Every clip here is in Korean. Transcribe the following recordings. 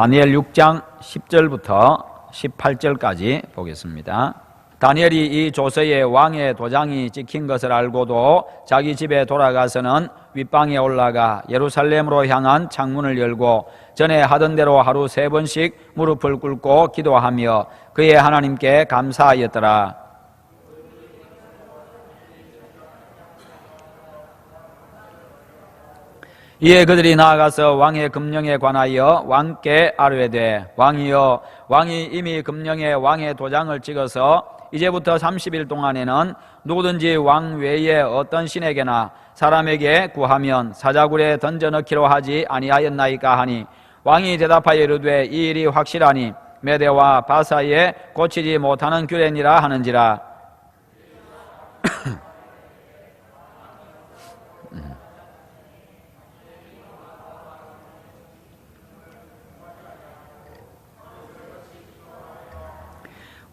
다니엘 6장 10절부터 18절까지 보겠습니다. 다니엘이 이 조서에 왕의 도장이 찍힌 것을 알고도 자기 집에 돌아가서는 윗방에 올라가 예루살렘으로 향한 창문을 열고 전에 하던 대로 하루 3번씩 무릎을 꿇고 기도하며 그의 하나님께 감사하였더라. 이에 그들이 나아가서 왕의 금령에 관하여 왕께 아뢰되 왕이여, 왕이 이미 금령에 왕의 도장을 찍어서 이제부터 30일 동안에는 누구든지 왕 외에 어떤 신에게나 사람에게 구하면 사자굴에 던져넣기로 하지 아니하였나이까 하니 왕이 대답하여 이르되 이 일이 확실하니 메대와 바사에 고치지 못하는 규례니라 하는지라.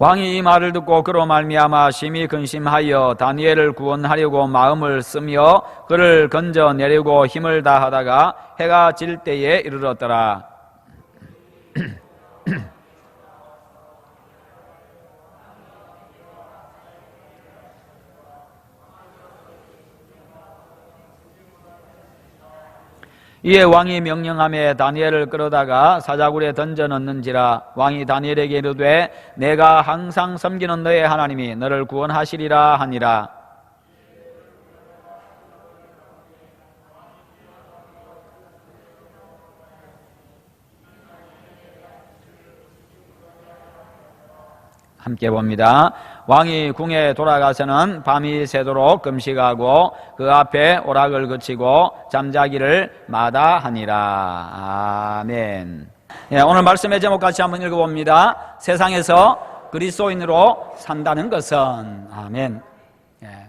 왕이 이 말을 듣고 그로 말미암아 심히 근심하여 다니엘을 구원하려고 마음을 쓰며 그를 건져내려고 힘을 다하다가 해가 질 때에 이르렀더라. 이에 왕이 명령하며 다니엘을 끌어다가 사자굴에 던져 넣는지라. 왕이 다니엘에게 이르되 내가 항상 섬기는 너의 하나님이 너를 구원하시리라 하니라. 함께 봅니다. 왕이 궁에 돌아가서는 밤이 새도록 금식하고 그 앞에 오락을 그치고 잠자기를 마다하니라. 아멘. 오늘 말씀의 제목 같이 한번 읽어봅니다. 세상에서 그리스도인으로 산다는 것은. 아멘.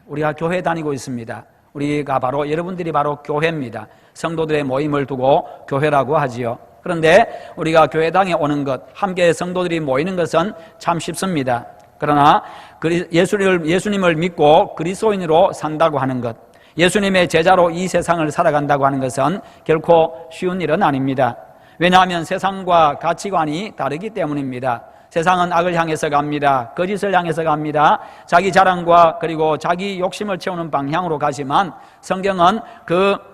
우리가 교회 다니고 있습니다. 우리가 바로 여러분들이 바로 교회입니다. 성도들의 모임을 두고 교회라고 하지요. 그런데 우리가 교회당에 오는 것, 함께 성도들이 모이는 것은 참 쉽습니다. 그러나 예수님을 믿고 그리스도인으로 산다고 하는 것, 예수님의 제자로 이 세상을 살아간다고 하는 것은 결코 쉬운 일은 아닙니다. 왜냐하면 세상과 가치관이 다르기 때문입니다. 세상은 악을 향해서 갑니다. 거짓을 향해서 갑니다. 자기 자랑과 그리고 자기 욕심을 채우는 방향으로 가지만 성경은 그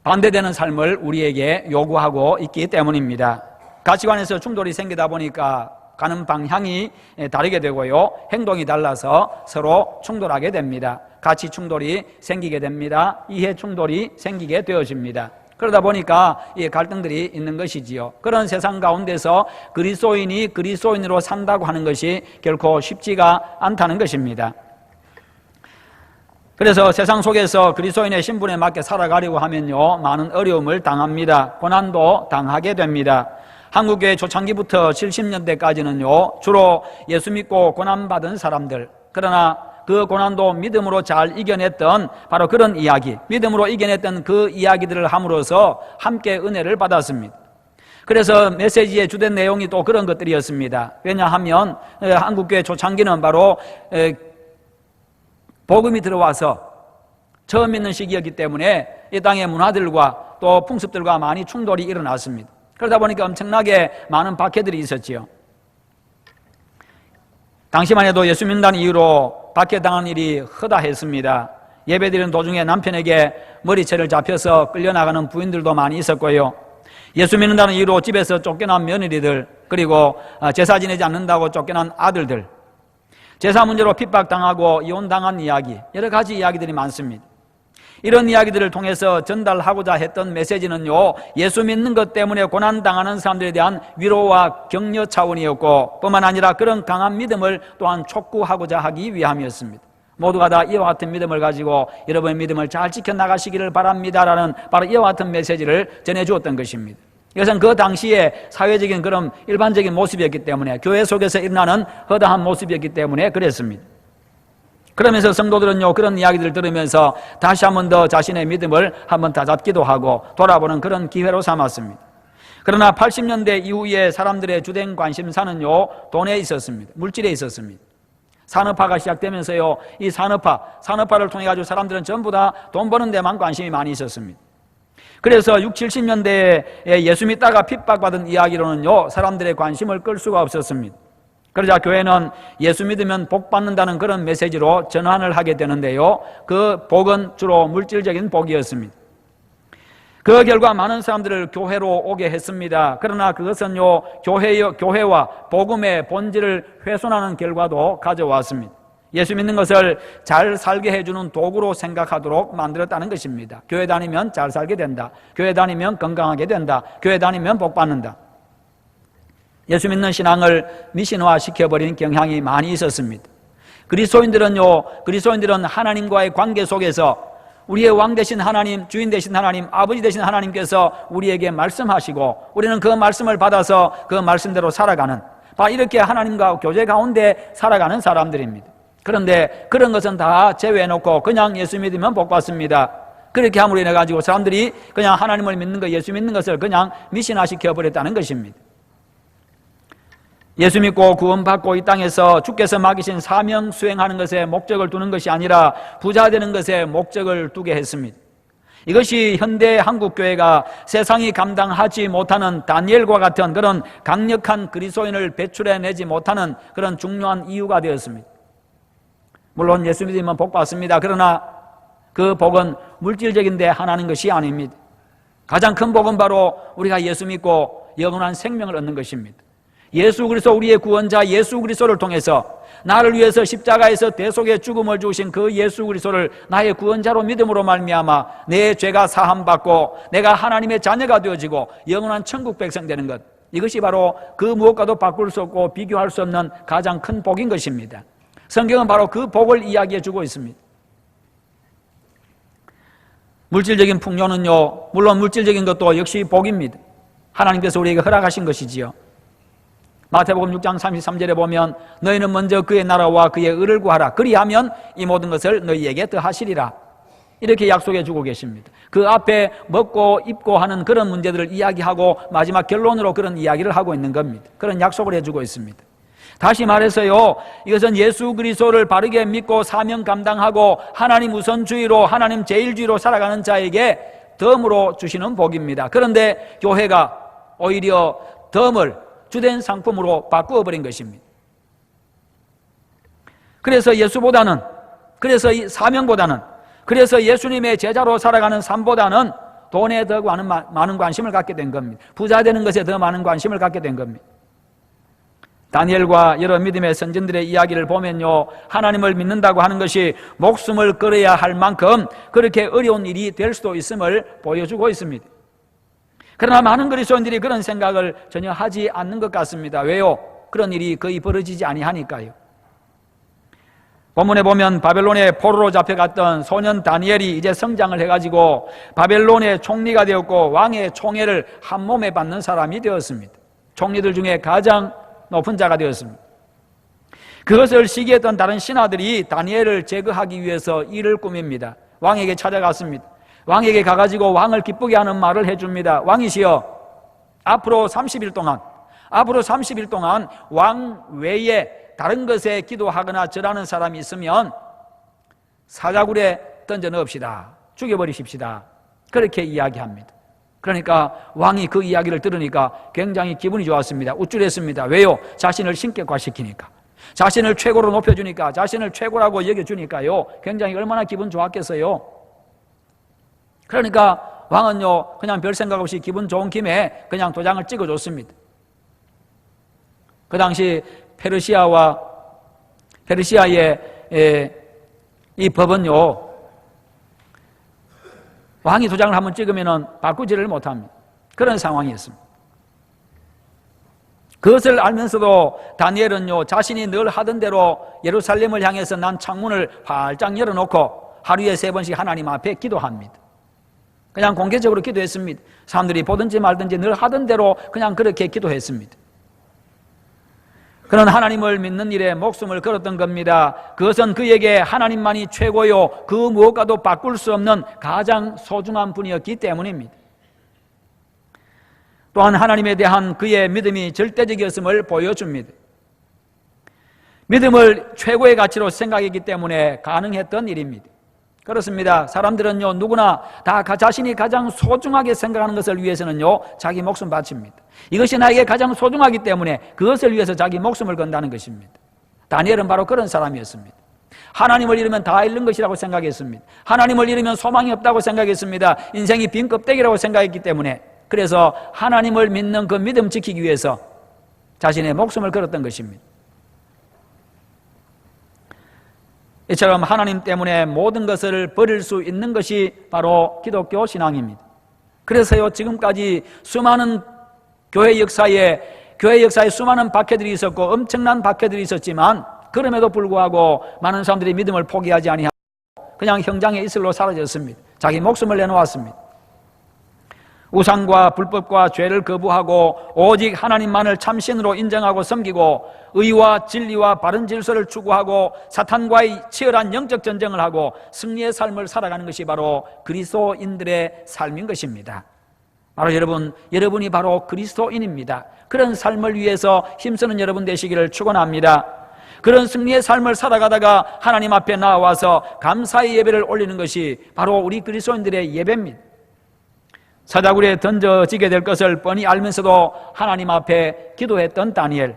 반대되는 삶을 우리에게 요구하고 있기 때문입니다. 가치관에서 충돌이 생기다 보니까 가는 방향이 다르게 되고요, 행동이 달라서 서로 충돌하게 됩니다. 가치 충돌이 생기게 됩니다. 이해 충돌이 생기게 되어집니다. 그러다 보니까 이 갈등들이 있는 것이지요. 그런 세상 가운데서 그리스도인이 그리스도인으로 산다고 하는 것이 결코 쉽지가 않다는 것입니다. 그래서 세상 속에서 그리스도인의 신분에 맞게 살아가려고 하면요, 많은 어려움을 당합니다. 고난도 당하게 됩니다. 한국교회 초창기부터 70년대까지는요 주로 예수 믿고 고난받은 사람들, 그러나 그 고난도 믿음으로 잘 이겨냈던 바로 그런 이야기, 믿음으로 이겨냈던 그 이야기들을 함으로써 함께 은혜를 받았습니다. 그래서 메시지의 주된 내용이 또 그런 것들이었습니다. 왜냐하면 한국교회 초창기는 바로 복음이 들어와서 처음 믿는 시기였기 때문에 이 땅의 문화들과 또 풍습들과 많이 충돌이 일어났습니다. 그러다 보니까 엄청나게 많은 박해들이 있었지요. 당시만 해도 예수 믿는다는 이유로 박해당한 일이 허다했습니다. 예배드리는 도중에 남편에게 머리채를 잡혀서 끌려나가는 부인들도 많이 있었고요, 예수 믿는다는 이유로 집에서 쫓겨난 며느리들, 그리고 제사 지내지 않는다고 쫓겨난 아들들, 제사 문제로 핍박당하고 이혼당한 이야기, 여러 가지 이야기들이 많습니다. 이런 이야기들을 통해서 전달하고자 했던 메시지는요, 예수 믿는 것 때문에 고난당하는 사람들에 대한 위로와 격려 차원이었고, 뿐만 아니라 그런 강한 믿음을 또한 촉구하고자 하기 위함이었습니다. 모두가 다 이와 같은 믿음을 가지고 여러분의 믿음을 잘 지켜나가시기를 바랍니다라는 바로 이와 같은 메시지를 전해주었던 것입니다. 이것은 그 당시에 사회적인 그런 일반적인 모습이었기 때문에, 교회 속에서 일어나는 허다한 모습이었기 때문에 그랬습니다. 그러면서 성도들은요, 그런 이야기들을 들으면서 다시 한 번 더 자신의 믿음을 한번 다잡기도 하고 돌아보는 그런 기회로 삼았습니다. 그러나 80년대 이후에 사람들의 주된 관심사는요, 돈에 있었습니다. 물질에 있었습니다. 산업화가 시작되면서요, 이 산업화를 통해 가지고 사람들은 전부 다 돈 버는 데만 관심이 많이 있었습니다. 그래서 60, 70년대에 예수 믿다가 핍박받은 이야기로는요, 사람들의 관심을 끌 수가 없었습니다. 그러자 교회는 예수 믿으면 복 받는다는 그런 메시지로 전환을 하게 되는데요, 그 복은 주로 물질적인 복이었습니다. 그 결과 많은 사람들을 교회로 오게 했습니다. 그러나 그것은요, 교회와 복음의 본질을 훼손하는 결과도 가져왔습니다. 예수 믿는 것을 잘 살게 해주는 도구로 생각하도록 만들었다는 것입니다. 교회 다니면 잘 살게 된다. 교회 다니면 건강하게 된다. 교회 다니면 복 받는다. 예수 믿는 신앙을 미신화 시켜버리는 경향이 많이 있었습니다. 그리스도인들은 하나님과의 관계 속에서 우리의 왕 되신 하나님, 주인 되신 하나님, 아버지 되신 하나님께서 우리에게 말씀하시고 우리는 그 말씀을 받아서 그 말씀대로 살아가는, 이렇게 하나님과 교제 가운데 살아가는 사람들입니다. 그런데 그런 것은 다 제외해놓고 그냥 예수 믿으면 복 받습니다. 그렇게 함으로 인해 가지고 사람들이 그냥 하나님을 믿는 것, 예수 믿는 것을 그냥 미신화시켜 버렸다는 것입니다. 예수 믿고 구원받고 이 땅에서 주께서 맡기신 사명 수행하는 것에 목적을 두는 것이 아니라 부자 되는 것에 목적을 두게 했습니다. 이것이 현대 한국교회가 세상이 감당하지 못하는 다니엘과 같은 그런 강력한 그리스도인을 배출해내지 못하는 그런 중요한 이유가 되었습니다. 물론 예수 믿으면 복 받습니다. 그러나 그 복은 물질적인 데 하나는 것이 아닙니다. 가장 큰 복은 바로 우리가 예수 믿고 영원한 생명을 얻는 것입니다. 예수 그리스도, 우리의 구원자 예수 그리스도를 통해서 나를 위해서 십자가에서 대속의 죽음을 주신 그 예수 그리스도를 나의 구원자로 믿음으로 말미암아 내 죄가 사함받고 내가 하나님의 자녀가 되어지고 영원한 천국 백성 되는 것, 이것이 바로 그 무엇과도 바꿀 수 없고 비교할 수 없는 가장 큰 복인 것입니다. 성경은 바로 그 복을 이야기해 주고 있습니다. 물질적인 풍요는요, 물론 물질적인 것도 역시 복입니다. 하나님께서 우리에게 허락하신 것이지요. 마태복음 6장 33절에 보면 너희는 먼저 그의 나라와 그의 의를 구하라. 그리하면 이 모든 것을 너희에게 더하시리라. 이렇게 약속해 주고 계십니다. 그 앞에 먹고 입고 하는 그런 문제들을 이야기하고 마지막 결론으로 그런 이야기를 하고 있는 겁니다. 그런 약속을 해주고 있습니다. 다시 말해서요, 이것은 예수 그리스도를 바르게 믿고 사명 감당하고 하나님 우선주의로, 하나님 제일주의로 살아가는 자에게 덤으로 주시는 복입니다. 그런데 교회가 오히려 덤을 주된 상품으로 바꾸어 버린 것입니다. 그래서 예수보다는, 그래서 이 사명보다는, 그래서 예수님의 제자로 살아가는 삶보다는 돈에 더 많은 관심을 갖게 된 겁니다. 부자 되는 것에 더 많은 관심을 갖게 된 겁니다. 다니엘과 여러 믿음의 선진들의 이야기를 보면요, 하나님을 믿는다고 하는 것이 목숨을 걸어야 할 만큼 그렇게 어려운 일이 될 수도 있음을 보여주고 있습니다. 그러나 많은 그리스도인들이 그런 생각을 전혀 하지 않는 것 같습니다. 왜요? 그런 일이 거의 벌어지지 아니하니까요. 본문에 보면 바벨론의 포로로 잡혀갔던 소년 다니엘이 이제 성장을 해가지고 바벨론의 총리가 되었고 왕의 총애를 한 몸에 받는 사람이 되었습니다. 총리들 중에 가장 높은 자가 되었습니다. 그것을 시기했던 다른 신하들이 다니엘을 제거하기 위해서 일을 꾸밉니다. 왕에게 찾아갔습니다. 왕에게 가가지고 왕을 기쁘게 하는 말을 해줍니다. 왕이시여, 앞으로 30일 동안 왕 외에 다른 것에 기도하거나 절하는 사람이 있으면 사자굴에 던져 넣읍시다. 죽여버리십시다. 그렇게 이야기합니다. 그러니까 왕이 그 이야기를 들으니까 굉장히 기분이 좋았습니다. 우쭐했습니다. 왜요? 자신을 신격화시키니까, 자신을 최고로 높여주니까, 자신을 최고라고 여겨주니까요, 굉장히 얼마나 기분 좋았겠어요. 그러니까 왕은요, 그냥 별 생각 없이 기분 좋은 김에 그냥 도장을 찍어줬습니다. 그 당시 페르시아의 이 법은요, 왕이 도장을 한번 찍으면 바꾸지를 못합니다. 그런 상황이었습니다. 그것을 알면서도 다니엘은요, 자신이 늘 하던 대로 예루살렘을 향해서 난 창문을 활짝 열어놓고 하루에 3번씩 하나님 앞에 기도합니다. 그냥 공개적으로 기도했습니다. 사람들이 보든지 말든지 늘 하던 대로 그냥 그렇게 기도했습니다. 그는 하나님을 믿는 일에 목숨을 걸었던 겁니다. 그것은 그에게 하나님만이 최고요, 그 무엇과도 바꿀 수 없는 가장 소중한 분이었기 때문입니다. 또한 하나님에 대한 그의 믿음이 절대적이었음을 보여줍니다. 믿음을 최고의 가치로 생각했기 때문에 가능했던 일입니다. 그렇습니다. 사람들은요, 누구나 다 자신이 가장 소중하게 생각하는 것을 위해서는요, 자기 목숨 바칩니다. 이것이 나에게 가장 소중하기 때문에 그것을 위해서 자기 목숨을 건다는 것입니다. 다니엘은 바로 그런 사람이었습니다. 하나님을 잃으면 다 잃는 것이라고 생각했습니다. 하나님을 잃으면 소망이 없다고 생각했습니다. 인생이 빈 껍데기라고 생각했기 때문에, 그래서 하나님을 믿는 그 믿음 지키기 위해서 자신의 목숨을 걸었던 것입니다. 이처럼 하나님 때문에 모든 것을 버릴 수 있는 것이 바로 기독교 신앙입니다. 그래서요, 지금까지 수많은 교회 역사에 수많은 박해들이 있었고 엄청난 박해들이 있었지만, 그럼에도 불구하고 많은 사람들이 믿음을 포기하지 아니하고 그냥 형장의 이슬로 사라졌습니다. 자기 목숨을 내놓았습니다. 우상과 불법과 죄를 거부하고 오직 하나님만을 참신으로 인정하고 섬기고 의와 진리와 바른 질서를 추구하고 사탄과의 치열한 영적 전쟁을 하고 승리의 삶을 살아가는 것이 바로 그리스도인들의 삶인 것입니다. 바로 여러분이 바로 그리스도인입니다. 그런 삶을 위해서 힘쓰는 여러분 되시기를 축원합니다. 그런 승리의 삶을 살아가다가 하나님 앞에 나와서 감사의 예배를 올리는 것이 바로 우리 그리스도인들의 예배입니다. 사자굴에 던져지게 될 것을 뻔히 알면서도 하나님 앞에 기도했던 다니엘,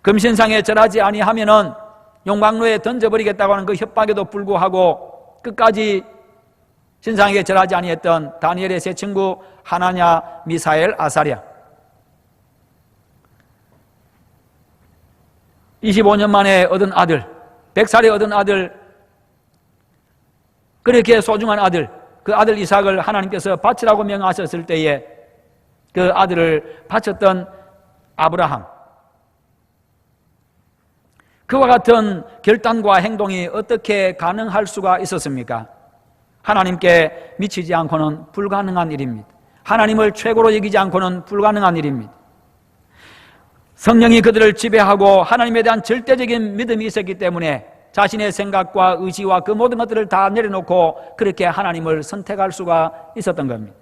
금신상에 절하지 아니하면은 용광로에 던져버리겠다고 하는 그 협박에도 불구하고 끝까지 신상에게 절하지 아니했던 다니엘의 세 친구 하나냐, 미사엘, 아사랴. 25년 만에 얻은 아들, 100살에 얻은 아들, 그렇게 소중한 아들, 그 아들 이삭을 하나님께서 바치라고 명하셨을 때에 그 아들을 바쳤던 아브라함, 그와 같은 결단과 행동이 어떻게 가능할 수가 있었습니까? 하나님께 미치지 않고는 불가능한 일입니다. 하나님을 최고로 여기지 않고는 불가능한 일입니다. 성령이 그들을 지배하고 하나님에 대한 절대적인 믿음이 있었기 때문에 자신의 생각과 의지와 그 모든 것들을 다 내려놓고 그렇게 하나님을 선택할 수가 있었던 겁니다.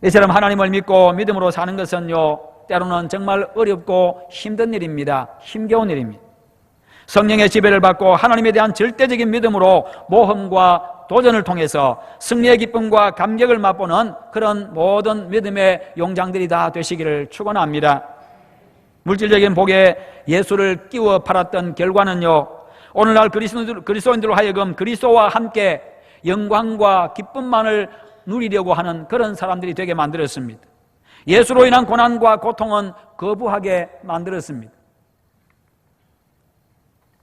이처럼 하나님을 믿고 믿음으로 사는 것은요, 때로는 정말 어렵고 힘든 일입니다. 힘겨운 일입니다. 성령의 지배를 받고 하나님에 대한 절대적인 믿음으로 모험과 도전을 통해서 승리의 기쁨과 감격을 맛보는 그런 모든 믿음의 용장들이 다 되시기를 축원합니다. 물질적인 복에 예수를 끼워 팔았던 결과는요, 오늘날 그리스도인들로 하여금 그리스도와 함께 영광과 기쁨만을 누리려고 하는 그런 사람들이 되게 만들었습니다. 예수로 인한 고난과 고통은 거부하게 만들었습니다.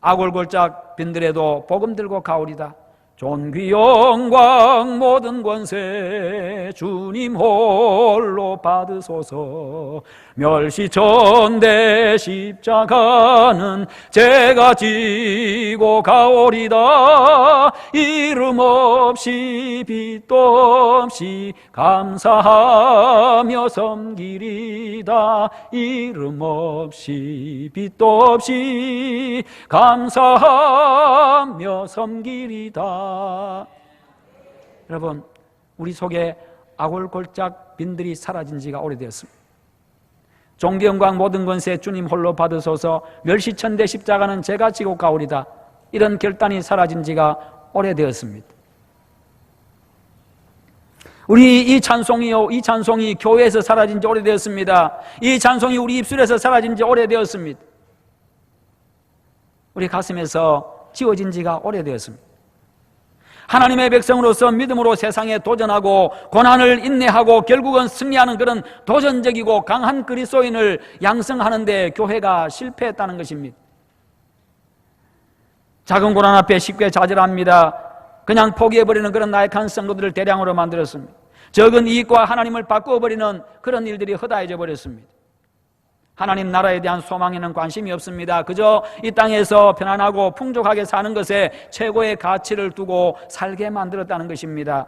아골골짝 빈들에도 복음 들고 가오리다. 존귀 영광 모든 권세 주님 홀로 받으소서. 멸시천대 십자가는 제가 지고 가오리다. 이름 없이 빛도 없이 감사하며 섬기리다. 이름 없이 빛도 없이 감사하며 섬기리다. 여러분, 우리 속에 아골골짝 빈들이 사라진 지가 오래되었습니다. 존귀 영광 모든 권세 주님 홀로 받으소서. 멸시천대 십자가는 제가 지고 가오리다. 이런 결단이 사라진 지가 오래되었습니다. 이 찬송이 교회에서 사라진 지 오래되었습니다. 이 찬송이 우리 입술에서 사라진 지 오래되었습니다. 우리 가슴에서 지워진 지가 오래되었습니다. 하나님의 백성으로서 믿음으로 세상에 도전하고 고난을 인내하고 결국은 승리하는 그런 도전적이고 강한 그리스도인을 양성하는 데 교회가 실패했다는 것입니다. 작은 고난 앞에 쉽게 좌절합니다. 그냥 포기해버리는 그런 나약한 성도들을 대량으로 만들었습니다. 적은 이익과 하나님을 바꾸어버리는 그런 일들이 허다해져 버렸습니다. 하나님 나라에 대한 소망에는 관심이 없습니다. 그저 이 땅에서 편안하고 풍족하게 사는 것에 최고의 가치를 두고 살게 만들었다는 것입니다.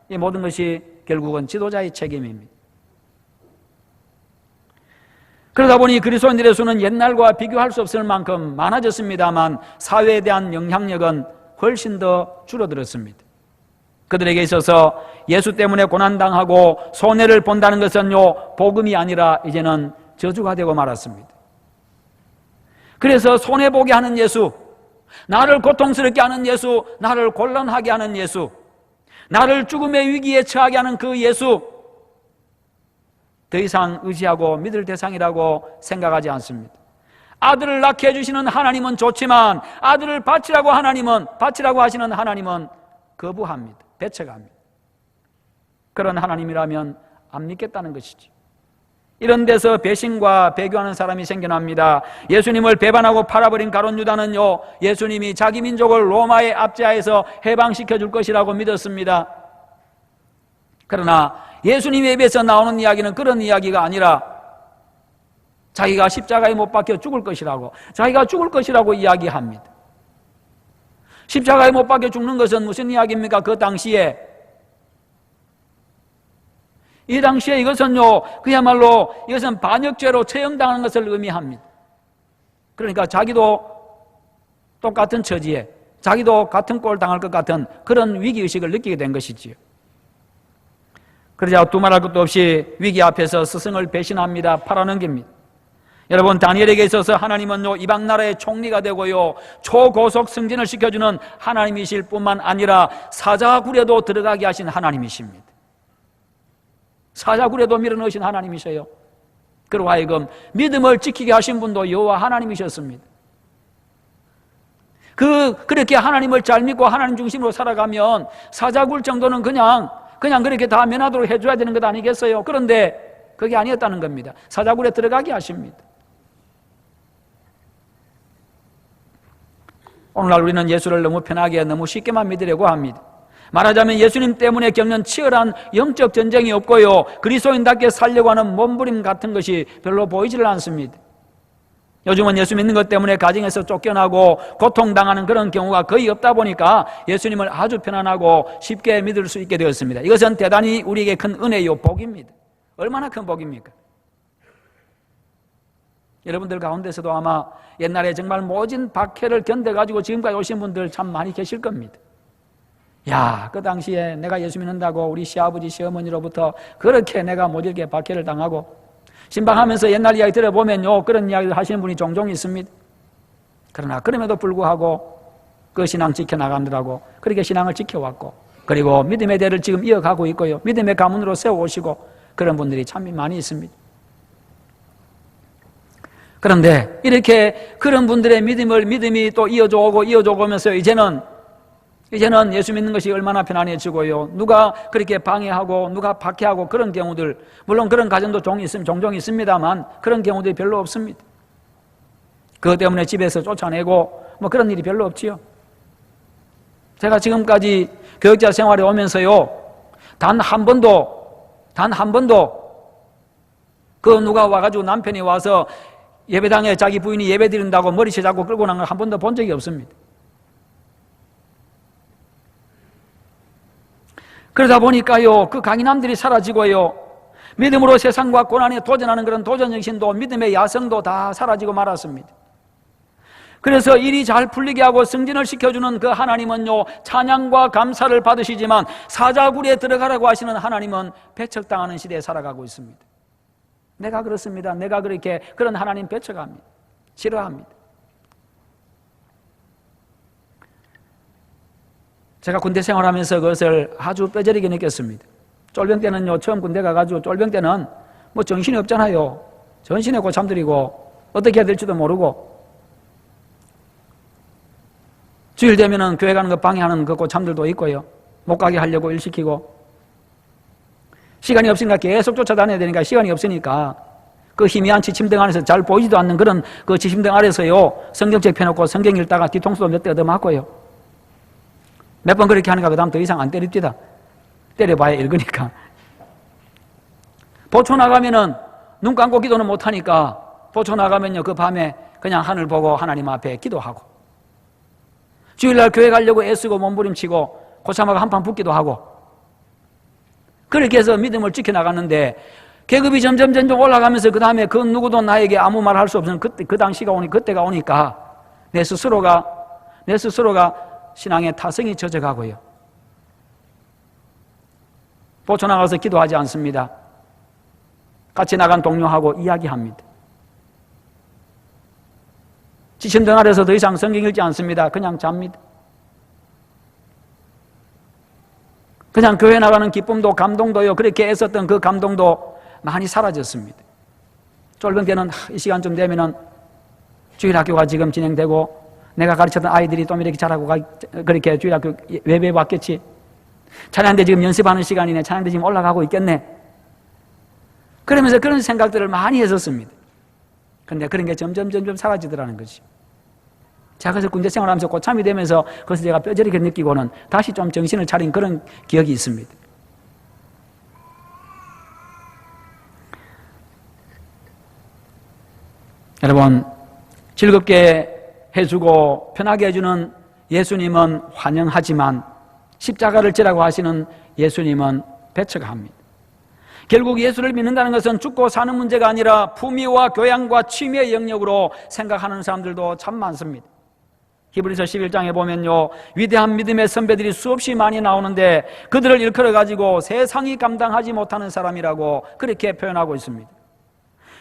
이 모든 것이 결국은 지도자의 책임입니다. 그러다 보니 그리스도인들의 수는 옛날과 비교할 수 없을 만큼 많아졌습니다만 사회에 대한 영향력은 훨씬 더 줄어들었습니다. 그들에게 있어서 예수 때문에 고난당하고 손해를 본다는 것은요, 복음이 아니라 이제는 저주가 되고 말았습니다. 그래서 손해보게 하는 예수, 나를 고통스럽게 하는 예수, 나를 곤란하게 하는 예수, 나를 죽음의 위기에 처하게 하는 그 예수, 더 이상 의지하고 믿을 대상이라고 생각하지 않습니다. 아들을 낳게 해주시는 하나님은 좋지만 아들을 바치라고 하시는 하나님은 거부합니다. 배척합니다. 그런 하나님이라면 안 믿겠다는 것이죠. 이런 데서 배신과 배교하는 사람이 생겨납니다. 예수님을 배반하고 팔아버린 가룟 유다는요, 예수님이 자기 민족을 로마의 압제하에서 해방시켜 줄 것이라고 믿었습니다. 그러나 예수님의 입에서 나오는 이야기는 그런 이야기가 아니라 자기가 십자가에 못 박혀 죽을 것이라고, 자기가 죽을 것이라고 이야기합니다. 십자가에 못 박혀 죽는 것은 무슨 이야기입니까? 그 당시에, 이 당시에 이것은요, 그야말로 이것은 반역죄로 처형당하는 것을 의미합니다. 그러니까 자기도 똑같은 처지에, 자기도 같은 꼴 당할 것 같은 그런 위기의식을 느끼게 된 것이지요. 그러자 두말할 것도 없이 위기 앞에서 스승을 배신합니다. 팔아넘깁니다. 여러분, 다니엘에게 있어서 하나님은요, 이방 나라의 총리가 되고요, 초고속 승진을 시켜주는 하나님이실 뿐만 아니라 사자굴에도 들어가게 하신 하나님이십니다. 사자굴에도 밀어넣으신 하나님이셔요. 그리고 하여금 믿음을 지키게 하신 분도 여호와 하나님이셨습니다. 그렇게 하나님을 잘 믿고 하나님 중심으로 살아가면 사자굴 정도는 그냥 그렇게 다 면하도록 해줘야 되는 것 아니겠어요? 그런데 그게 아니었다는 겁니다. 사자굴에 들어가게 하십니다. 오늘날 우리는 예수를 너무 편하게 너무 쉽게만 믿으려고 합니다. 말하자면 예수님 때문에 겪는 치열한 영적 전쟁이 없고요, 그리스도인답게 살려고 하는 몸부림 같은 것이 별로 보이질 않습니다. 요즘은 예수 믿는 것 때문에 가정에서 쫓겨나고 고통당하는 그런 경우가 거의 없다 보니까 예수님을 아주 편안하고 쉽게 믿을 수 있게 되었습니다. 이것은 대단히 우리에게 큰 은혜요, 복입니다. 얼마나 큰 복입니까? 여러분들 가운데서도 아마 옛날에 정말 모진 박해를 견뎌가지고 지금까지 오신 분들 참 많이 계실 겁니다. 야, 그 당시에 내가 예수 믿는다고 우리 시아버지 시어머니로부터 그렇게 내가 못 이렇게 박해를 당하고, 신방하면서 옛날 이야기 들어보면요, 그런 이야기를 하시는 분이 종종 있습니다. 그러나 그럼에도 불구하고 그 신앙 지켜나가느라고 그렇게 신앙을 지켜왔고, 그리고 믿음의 대를 지금 이어가고 있고요, 믿음의 가문으로 세워오시고, 그런 분들이 참 많이 있습니다. 그런데 이렇게 그런 분들의 믿음이 또 이어져 오면서 이제는 예수 믿는 것이 얼마나 편안해지고요, 누가 그렇게 방해하고 누가 박해하고 그런 경우들, 물론 그런 가정도 종종 있습니다만 그런 경우들이 별로 없습니다. 그것 때문에 집에서 쫓아내고 뭐 그런 일이 별로 없지요. 제가 지금까지 교육자 생활에 오면서요, 단 한 번도 그 누가 와가지고 남편이 와서 예배당에 자기 부인이 예배 드린다고 머리채 잡고 끌고 난 걸 한 번도 본 적이 없습니다. 그러다 보니까요, 그 강인함들이 사라지고요, 믿음으로 세상과 고난에 도전하는 그런 도전정신도, 믿음의 야성도 다 사라지고 말았습니다. 그래서 일이 잘 풀리게 하고 승진을 시켜주는 그 하나님은요, 찬양과 감사를 받으시지만 사자굴에 들어가라고 하시는 하나님은 배척당하는 시대에 살아가고 있습니다. 내가 그렇습니다. 내가 그렇게 그런 하나님 배척합니다. 싫어합니다. 제가 군대 생활하면서 그것을 아주 뼈저리게 느꼈습니다. 쫄병 때는요, 처음 군대 가가지고 쫄병 때는 뭐 정신이 없잖아요. 전신에 고참들이고 어떻게 해야 될지도 모르고, 주일 되면은 교회 가는 거 방해하는 그 고참들도 있고요, 못 가게 하려고 일 시키고, 시간이 없으니까 계속 쫓아다녀야 되니까 시간이 없으니까 그 희미한 지침등 안에서 잘 보이지도 않는 그런 그 지침등 아래서요, 성경책 펴놓고 성경 읽다가 뒤통수도 몇 대 얻어맞고요. 몇 번 그렇게 하니까 그 다음 더 이상 안 때립니다. 때려봐야 읽으니까. 보초 나가면은 눈 감고 기도는 못하니까 보초 나가면요, 그 밤에 그냥 하늘 보고 하나님 앞에 기도하고, 주일날 교회 가려고 애쓰고 몸부림치고 고참하고 한판 붙기도 하고, 그렇게 해서 믿음을 지켜나갔는데 계급이 점점 올라가면서 그 다음에 그 누구도 나에게 아무 말 할 수 없는 그 당시가 그때가 오니까 내 스스로가 신앙의 타성이 젖어가고요, 보초 나가서 기도하지 않습니다. 같이 나간 동료하고 이야기합니다. 지친 등 아래서 더 이상 성경 읽지 않습니다. 그냥 잡니다. 그냥 교회 나가는 기쁨도 감동도요, 그렇게 애썼던 그 감동도 많이 사라졌습니다. 쫄던 때는 이 시간쯤 되면은 주일학교가 지금 진행되고 내가 가르쳤던 아이들이 또 이렇게 잘하고 그렇게 주일학교 예배 왔겠지. 찬양대 지금 연습하는 시간이네. 찬양대 지금 올라가고 있겠네. 그러면서 그런 생각들을 많이 했었습니다. 그런데 그런 게 점점 사라지더라는 거지. 자, 그래서 군대 생활하면서 고참이 되면서 그것을 제가 뼈저리게 느끼고는 다시 좀 정신을 차린 그런 기억이 있습니다. 여러분, 즐겁게 해주고 편하게 해주는 예수님은 환영하지만 십자가를 지라고 하시는 예수님은 배척합니다. 결국 예수를 믿는다는 것은 죽고 사는 문제가 아니라 품위와 교양과 취미의 영역으로 생각하는 사람들도 참 많습니다. 히브리서 11장에 보면요, 위대한 믿음의 선배들이 수없이 많이 나오는데 그들을 일컬어가지고 세상이 감당하지 못하는 사람이라고 그렇게 표현하고 있습니다.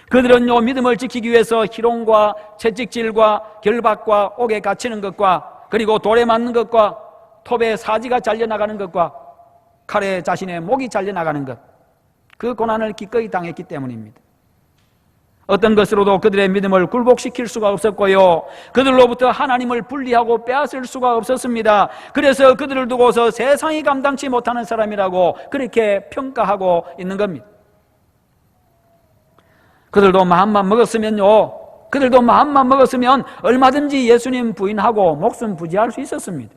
그들은요, 믿음을 지키기 위해서 희롱과 채찍질과 결박과 옥에 갇히는 것과 그리고 돌에 맞는 것과 톱에 사지가 잘려나가는 것과 칼에 자신의 목이 잘려나가는 것, 그 고난을 기꺼이 당했기 때문입니다. 어떤 것으로도 그들의 믿음을 굴복시킬 수가 없었고요, 그들로부터 하나님을 분리하고 빼앗을 수가 없었습니다. 그래서 그들을 두고서 세상이 감당치 못하는 사람이라고 그렇게 평가하고 있는 겁니다. 그들도 마음만 먹었으면 얼마든지 예수님 부인하고 목숨 부지할 수 있었습니다.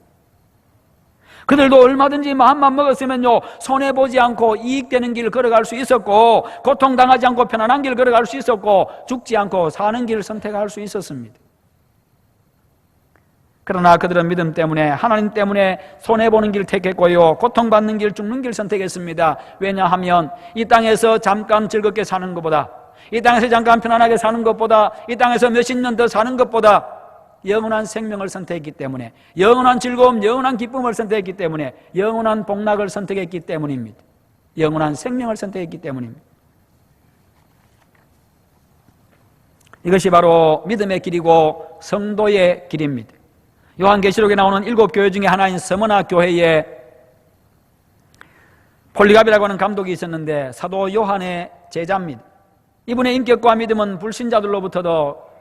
그들도 얼마든지 마음만 먹었으면요, 손해보지 않고 이익되는 길 걸어갈 수 있었고, 고통당하지 않고 편안한 길 걸어갈 수 있었고, 죽지 않고 사는 길을 선택할 수 있었습니다. 그러나 그들은 믿음 때문에, 하나님 때문에 손해보는 길 택했고요, 고통받는 길, 죽는 길 선택했습니다. 왜냐하면 이 땅에서 잠깐 즐겁게 사는 것보다, 이 땅에서 잠깐 편안하게 사는 것보다, 이 땅에서 몇십 년 더 사는 것보다 영원한 생명을 선택했기 때문에, 영원한 즐거움, 영원한 기쁨을 선택했기 때문에, 영원한 복락을 선택했기 때문입니다. 영원한 생명을 선택했기 때문입니다. 이것이 바로 믿음의 길이고 성도의 길입니다. 요한계시록에 나오는 7교회 중에 하나인 서머나 교회에 폴리갑이라고 하는 감독이 있었는데 사도 요한의 제자입니다. 이분의 인격과 믿음은 불신자들로부터도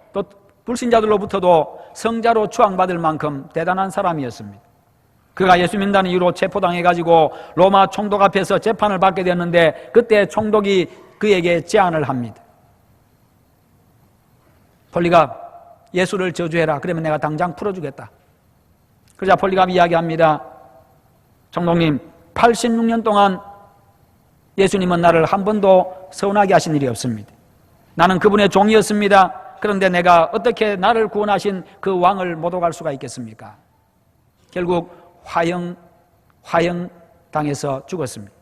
성자로 추앙받을 만큼 대단한 사람이었습니다. 그가 예수 믿는다는 이유로 체포당해가지고 로마 총독 앞에서 재판을 받게 되었는데, 그때 총독이 그에게 제안을 합니다. 폴리갑, 예수를 저주해라. 그러면 내가 당장 풀어주겠다. 그러자 폴리갑이 이야기합니다. 총독님, 86년 동안 예수님은 나를 한 번도 서운하게 하신 일이 없습니다. 나는 그분의 종이었습니다. 그런데 내가 어떻게 나를 구원하신 그 왕을 못 오갈 수가 있겠습니까? 결국 화형당해서 죽었습니다.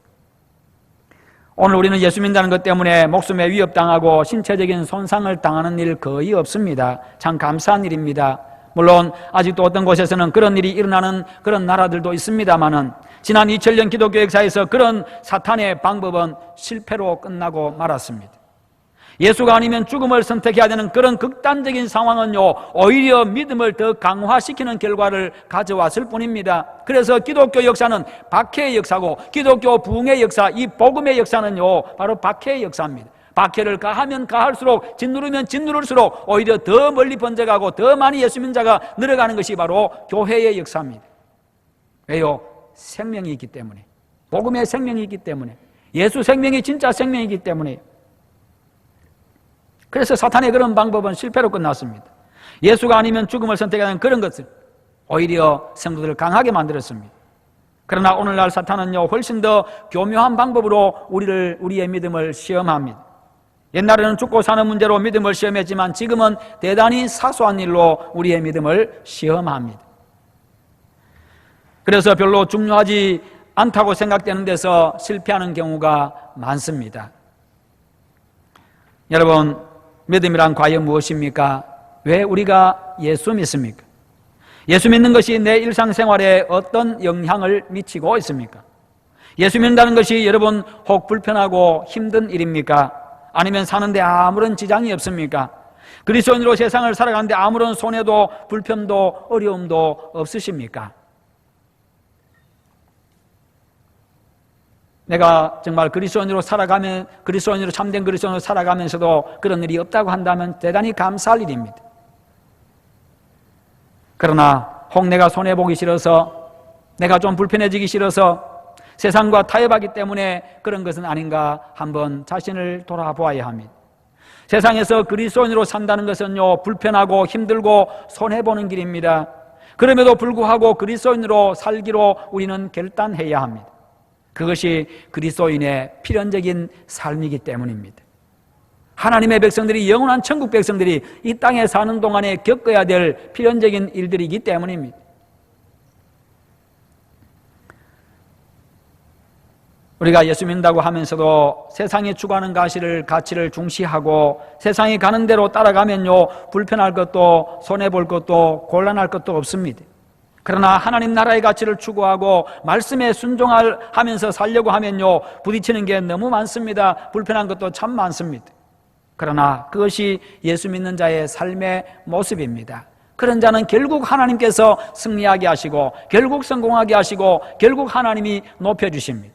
오늘 우리는 예수 믿는다는 것 때문에 목숨에 위협당하고 신체적인 손상을 당하는 일 거의 없습니다. 참 감사한 일입니다. 물론 아직도 어떤 곳에서는 그런 일이 일어나는 그런 나라들도 있습니다만은 지난 2000년 기독교 역사에서 그런 사탄의 방법은 실패로 끝나고 말았습니다. 예수가 아니면 죽음을 선택해야 되는 그런 극단적인 상황은요, 오히려 믿음을 더 강화시키는 결과를 가져왔을 뿐입니다. 그래서 기독교 역사는 박해의 역사고, 기독교 부흥의 역사, 이 복음의 역사는요, 바로 박해의 역사입니다. 박해를 가하면 가할수록, 짓누르면 짓누를수록 오히려 더 멀리 번져가고 더 많이 예수 믿는 자가 늘어가는 것이 바로 교회의 역사입니다. 왜요? 생명이 있기 때문에, 복음의 생명이 있기 때문에, 예수 생명이 진짜 생명이기 때문에. 그래서 사탄의 그런 방법은 실패로 끝났습니다. 예수가 아니면 죽음을 선택하는 그런 것을 오히려 성도들을 강하게 만들었습니다. 그러나 오늘날 사탄은요, 훨씬 더 교묘한 방법으로 우리의 믿음을 시험합니다. 옛날에는 죽고 사는 문제로 믿음을 시험했지만 지금은 대단히 사소한 일로 우리의 믿음을 시험합니다. 그래서 별로 중요하지 않다고 생각되는 데서 실패하는 경우가 많습니다. 여러분, 믿음이란 과연 무엇입니까? 왜 우리가 예수 믿습니까? 예수 믿는 것이 내 일상생활에 어떤 영향을 미치고 있습니까? 예수 믿는다는 것이 여러분 혹 불편하고 힘든 일입니까? 아니면 사는데 아무런 지장이 없습니까? 그리스도인으로 세상을 살아가는데 아무런 손해도 불편도 어려움도 없으십니까? 내가 정말 그리스도인으로 살아가면, 그리스도인으로 참된 그리스도인으로 살아가면서도 그런 일이 없다고 한다면 대단히 감사할 일입니다. 그러나 혹 내가 손해보기 싫어서, 내가 좀 불편해지기 싫어서 세상과 타협하기 때문에 그런 것은 아닌가 한번 자신을 돌아보아야 합니다. 세상에서 그리스도인으로 산다는 것은요, 불편하고 힘들고 손해보는 길입니다. 그럼에도 불구하고 그리스도인으로 살기로 우리는 결단해야 합니다. 그것이 그리스도인의 필연적인 삶이기 때문입니다. 하나님의 백성들이, 영원한 천국 백성들이 이 땅에 사는 동안에 겪어야 될 필연적인 일들이기 때문입니다. 우리가 예수 믿는다고 하면서도 세상이 추구하는 가치를 중시하고 세상이 가는 대로 따라가면요, 불편할 것도 손해볼 것도 곤란할 것도 없습니다. 그러나 하나님 나라의 가치를 추구하고 말씀에 순종하면서 살려고 하면요, 부딪히는 게 너무 많습니다. 불편한 것도 참 많습니다. 그러나 그것이 예수 믿는 자의 삶의 모습입니다. 그런 자는 결국 하나님께서 승리하게 하시고 결국 성공하게 하시고 결국 하나님이 높여주십니다.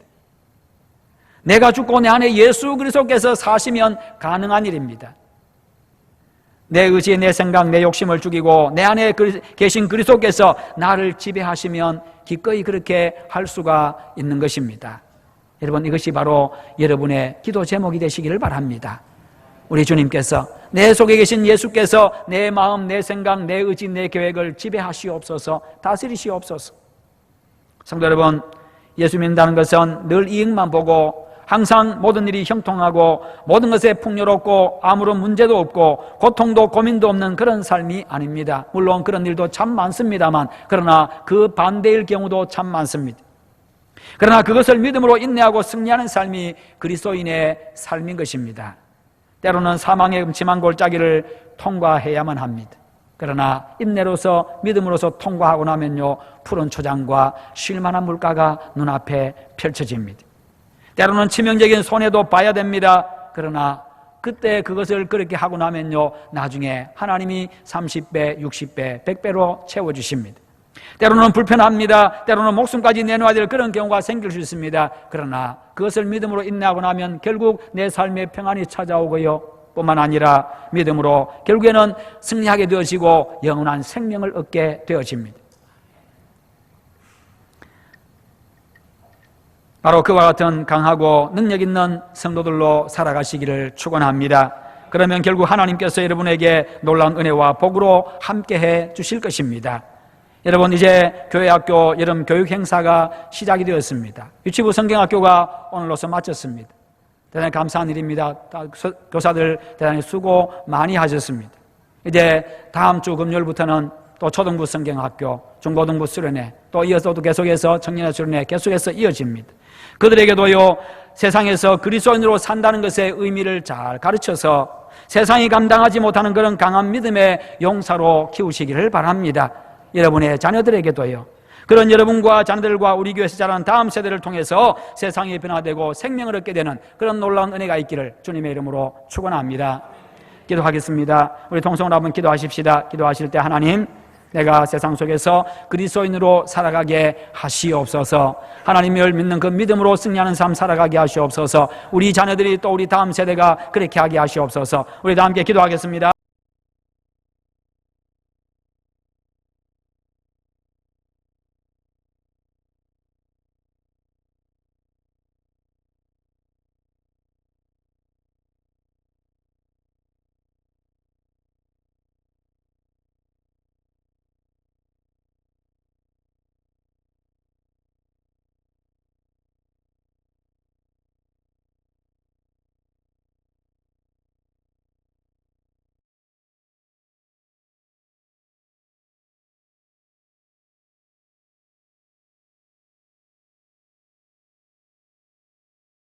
내가 죽고 내 안에 예수 그리스도께서 사시면 가능한 일입니다. 내 의지, 내 생각, 내 욕심을 죽이고 내 안에 계신 그리스도께서 나를 지배하시면 기꺼이 그렇게 할 수가 있는 것입니다. 여러분, 이것이 바로 여러분의 기도 제목이 되시기를 바랍니다. 우리 주님께서, 내 속에 계신 예수께서 내 마음, 내 생각, 내 의지, 내 계획을 지배하시옵소서, 다스리시옵소서. 성도 여러분, 예수 믿는다는 것은 늘 이익만 보고 항상 모든 일이 형통하고 모든 것에 풍요롭고 아무런 문제도 없고 고통도 고민도 없는 그런 삶이 아닙니다. 물론 그런 일도 참 많습니다만, 그러나 그 반대일 경우도 참 많습니다. 그러나 그것을 믿음으로 인내하고 승리하는 삶이 그리스도인의 삶인 것입니다. 때로는 사망의 음침한 골짜기를 통과해야만 합니다. 그러나 인내로서, 믿음으로서 통과하고 나면요, 푸른 초장과 쉴만한 물가가 눈앞에 펼쳐집니다. 때로는 치명적인 손해도 봐야 됩니다. 그러나 그때 그것을 그렇게 하고 나면요, 나중에 하나님이 30배, 60배, 100배로 채워주십니다. 때로는 불편합니다. 때로는 목숨까지 내놓아야 될 그런 경우가 생길 수 있습니다. 그러나 그것을 믿음으로 인내하고 나면 결국 내 삶에 평안이 찾아오고요, 뿐만 아니라 믿음으로 결국에는 승리하게 되어지고 영원한 생명을 얻게 되어집니다. 바로 그와 같은 강하고 능력 있는 성도들로 살아가시기를 축원합니다. 그러면 결국 하나님께서 여러분에게 놀라운 은혜와 복으로 함께해 주실 것입니다. 여러분, 이제 교회학교 여름 교육 행사가 시작이 되었습니다. 유치부 성경학교가 오늘로서 마쳤습니다. 대단히 감사한 일입니다. 교사들 대단히 수고 많이 하셨습니다. 이제 다음 주 금요일부터는 또 초등부 성경학교, 중고등부 수련회, 또 이어서도 계속해서 청년의 수련회 계속해서 이어집니다. 그들에게도요, 세상에서 그리스도인으로 산다는 것의 의미를 잘 가르쳐서 세상이 감당하지 못하는 그런 강한 믿음의 용사로 키우시기를 바랍니다. 여러분의 자녀들에게도요, 그런 여러분과 자녀들과 우리 교회에서 자라는 다음 세대를 통해서 세상이 변화되고 생명을 얻게 되는 그런 놀라운 은혜가 있기를 주님의 이름으로 축원합니다. 기도하겠습니다. 우리 통성으로 한번 기도하십시다. 기도하실 때, 하나님, 내가 세상 속에서 그리스도인으로 살아가게 하시옵소서. 하나님을 믿는 그 믿음으로 승리하는 삶 살아가게 하시옵소서. 우리 자녀들이 또 우리 다음 세대가 그렇게 하게 하시옵소서. 우리 다 함께 기도하겠습니다.